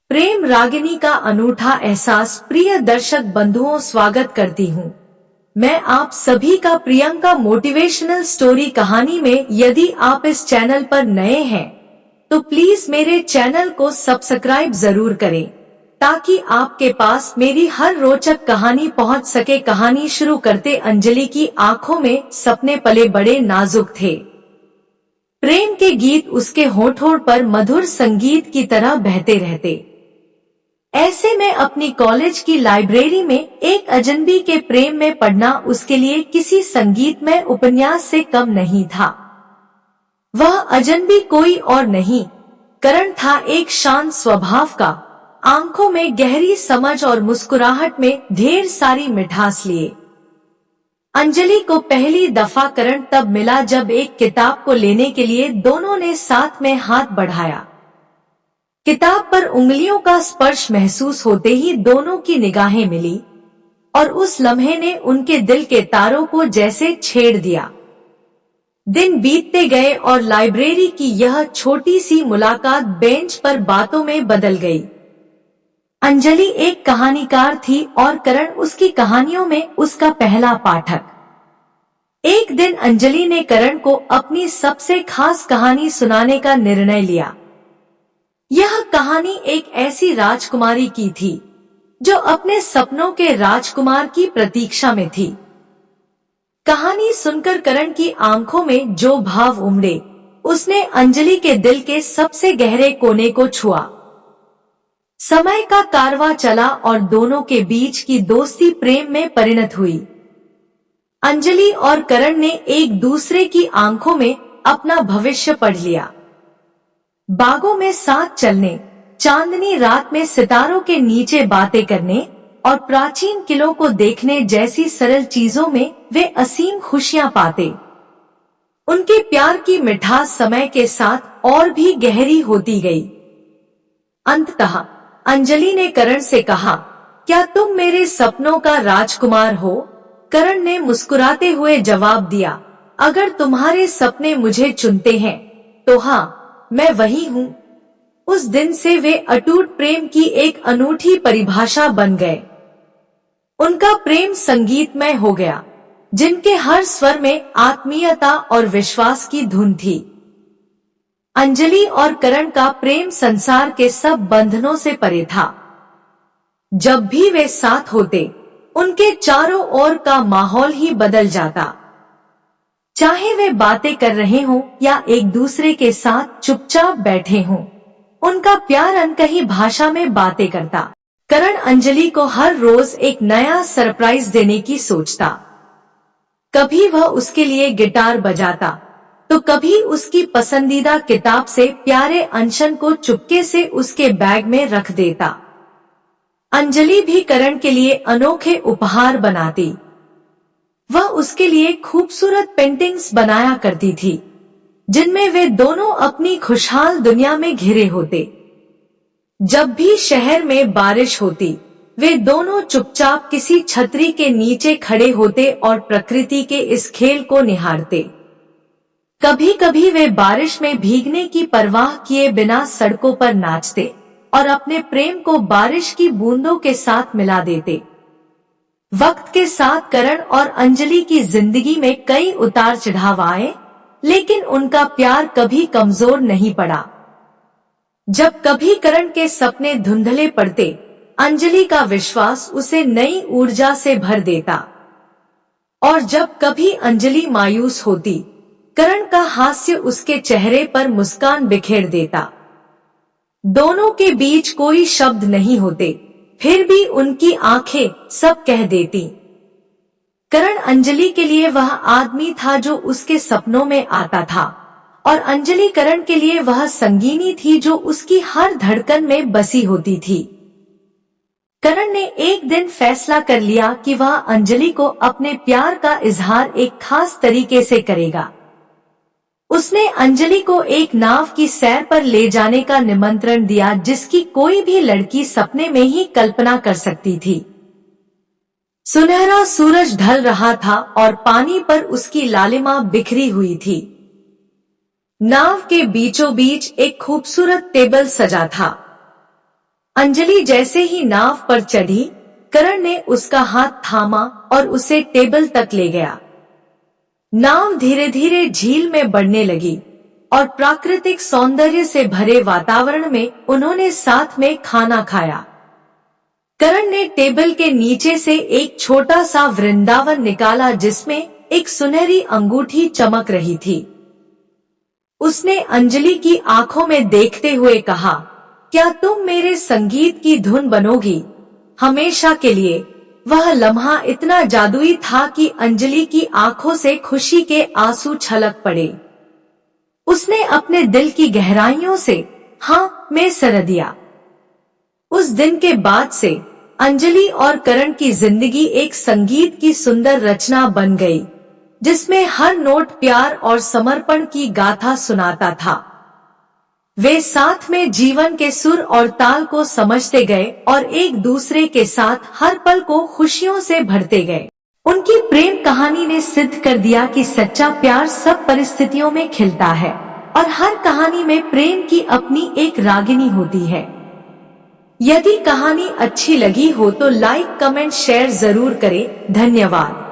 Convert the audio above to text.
प्रेम रागिनी का अनूठा एहसास। प्रिय दर्शक बंधुओं, स्वागत करती हूँ मैं आप सभी का प्रियंका मोटिवेशनल स्टोरी कहानी में। यदि आप इस चैनल पर नए हैं तो प्लीज मेरे चैनल को सब्सक्राइब जरूर करें ताकि आपके पास मेरी हर रोचक कहानी पहुंच सके। कहानी शुरू करते। अंजलि की आंखों में सपने पले बड़े नाजुक थे। प्रेम के गीत उसके होठों पर मधुर संगीत की तरह बहते रहते। ऐसे में अपनी कॉलेज की लाइब्रेरी में एक अजनबी के प्रेम में पढ़ना उसके लिए किसी संगीतमय उपन्यास से कम नहीं था। वह अजनबी कोई और नहीं, करण था। एक शांत स्वभाव का, आंखों में गहरी समझ और मुस्कुराहट में ढेर सारी मिठास लिए। अंजलि को पहली दफा करण तब मिला जब एक किताब को लेने के लिए दोनों ने साथ में हाथ बढ़ाया। किताब पर उंगलियों का स्पर्श महसूस होते ही दोनों की निगाहें मिली और उस लम्हे ने उनके दिल के तारों को जैसे छेड़ दिया। दिन बीतते गए और लाइब्रेरी की यह छोटी सी मुलाकात बेंच पर बातों में बदल गई। अंजलि एक कहानीकार थी और करण उसकी कहानियों में उसका पहला पाठक। एक दिन अंजलि ने करण को अपनी सबसे खास कहानी सुनाने का निर्णय लिया। यह कहानी एक ऐसी राजकुमारी की थी जो अपने सपनों के राजकुमार की प्रतीक्षा में थी। कहानी सुनकर करण की आंखों में जो भाव उमड़े, उसने अंजलि के दिल के सबसे गहरे कोने को छुआ। समय का कारवां चला और दोनों के बीच की दोस्ती प्रेम में परिणत हुई। अंजलि और करण ने एक दूसरे की आंखों में अपना भविष्य पढ़ लिया। बागों में साथ चलने, चांदनी रात में सितारों के नीचे बातें करने और प्राचीन किलों को देखने जैसी सरल चीजों में वे असीम खुशियां पाते। उनके प्यार की मिठास समय के साथ और भी गहरी होती गई। अंततः अंजलि ने करण से कहा, क्या तुम मेरे सपनों का राजकुमार हो? करण ने मुस्कुराते हुए जवाब दिया, अगर तुम्हारे सपने मुझे चुनते हैं तो हाँ, मैं वही हूँ। उस दिन से वे अटूट प्रेम की एक अनूठी परिभाषा बन गए। उनका प्रेम संगीतमय हो गया, जिनके हर स्वर में आत्मीयता और विश्वास की धुन थी। अंजलि और करण का प्रेम संसार के सब बंधनों से परे था। जब भी वे साथ होते, उनके चारों ओर का माहौल ही बदल जाता। चाहे वे बातें कर रहे हों या एक दूसरे के साथ चुपचाप बैठे हों, उनका प्यार अनकही भाषा में बातें करता। करण अंजलि को हर रोज एक नया सरप्राइज देने की सोचता। कभी वह उसके लिए गिटार बजाता तो कभी उसकी पसंदीदा किताब से प्यारे अनशन को चुपके से उसके बैग में रख देता। अंजलि भी करण के लिए अनोखे उपहार बनाती। वह उसके लिए खूबसूरत पेंटिंग्स बनाया करती थी, जिनमें वे दोनों अपनी खुशहाल दुनिया में घिरे होते। जब भी शहर में बारिश होती, वे दोनों चुपचाप किसी छतरी के नीचे खड़े होते और प्रकृति के इस खेल को निहारते। कभी कभी वे बारिश में भीगने की परवाह किए बिना सड़कों पर नाचते और अपने प्रेम को बारिश की बूंदों के साथ मिला देते। वक्त के साथ करण और अंजलि की जिंदगी में कई उतार चढ़ाव आए, लेकिन उनका प्यार कभी कमजोर नहीं पड़ा। जब कभी करण के सपने धुंधले पड़ते, अंजलि का विश्वास उसे नई ऊर्जा से भर देता। और जब कभी अंजलि मायूस होती, करण का हास्य उसके चेहरे पर मुस्कान बिखेर देता। दोनों के बीच कोई शब्द नहीं होते, फिर भी उनकी आंखें सब कह देती। करण अंजलि के लिए वह आदमी था जो उसके सपनों में आता था और अंजलि करण के लिए वह संगीनी थी जो उसकी हर धड़कन में बसी होती थी। करण ने एक दिन फैसला कर लिया कि वह अंजलि को अपने प्यार का इजहार एक खास तरीके से करेगा। उसने अंजलि को एक नाव की सैर पर ले जाने का निमंत्रण दिया, जिसकी कोई भी लड़की सपने में ही कल्पना कर सकती थी। सुनहरा सूरज ढल रहा था और पानी पर उसकी लालिमा बिखरी हुई थी। नाव के बीचों बीच एक खूबसूरत टेबल सजा था। अंजलि जैसे ही नाव पर चढ़ी, करण ने उसका हाथ थामा और उसे टेबल तक ले गया। नाव धीरे धीरे झील में बढ़ने लगी और प्राकृतिक सौंदर्य से भरे वातावरण में उन्होंने साथ में खाना खाया। करण ने टेबल के नीचे से एक छोटा सा वृंदावन निकाला जिसमें एक सुनहरी अंगूठी चमक रही थी। उसने अंजलि की आंखों में देखते हुए कहा, क्या तुम मेरे संगीत की धुन बनोगी हमेशा के लिए? वह लम्हा इतना जादुई था कि अंजलि की आंखों से खुशी के आंसू छलक पड़े। उसने अपने दिल की गहराइयों से हाँ में सर दिया। उस दिन के बाद से अंजलि और करण की जिंदगी एक संगीत की सुंदर रचना बन गई, जिसमें हर नोट प्यार और समर्पण की गाथा सुनाता था। वे साथ में जीवन के सुर और ताल को समझते गए और एक दूसरे के साथ हर पल को खुशियों से भरते गए। उनकी प्रेम कहानी ने सिद्ध कर दिया कि सच्चा प्यार सब परिस्थितियों में खिलता है और हर कहानी में प्रेम की अपनी एक रागिनी होती है। यदि कहानी अच्छी लगी हो तो लाइक, कमेंट, शेयर जरूर करें। धन्यवाद।